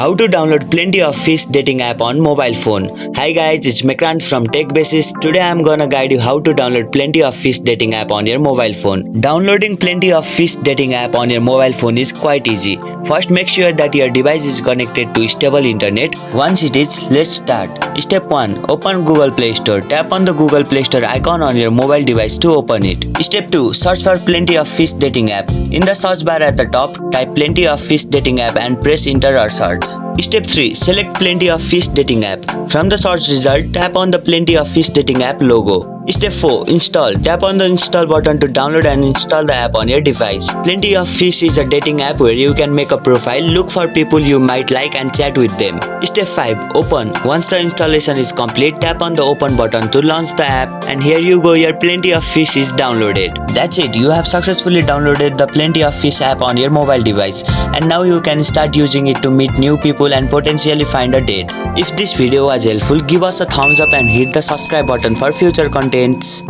How to download plenty of fish dating app on mobile phone. Hi guys, it's Mekrant from Tech Basis. Today I'm gonna guide you how to download plenty of fish dating app on your mobile phone. Downloading plenty of fish dating app on your mobile phone is quite easy. First, make sure that your device is connected to stable internet. Once it is, let's start. Step 1. Open Google Play Store. Tap on the Google Play Store icon on your mobile device to open it. Step 2. Search for plenty of fish dating app. In the search bar at the top, type plenty of fish dating app and press enter or search. Step 3. Select plenty of fish dating app. From the search result, tap on the plenty of fish dating app logo. Step 4. Install. Tap on the install button to download and install the app on your device. Plenty of Fish is a dating app where you can make a profile, look for people you might like and chat with them. Step 5. Open. Once the installation is complete, tap on the open button to launch the app, and here you go, your Plenty of Fish is downloaded. That's it, you have successfully downloaded the Plenty of Fish app on your mobile device, and now you can start using it to meet new people and potentially find a date. If this video was helpful, give us a thumbs up and hit the subscribe button for future contents.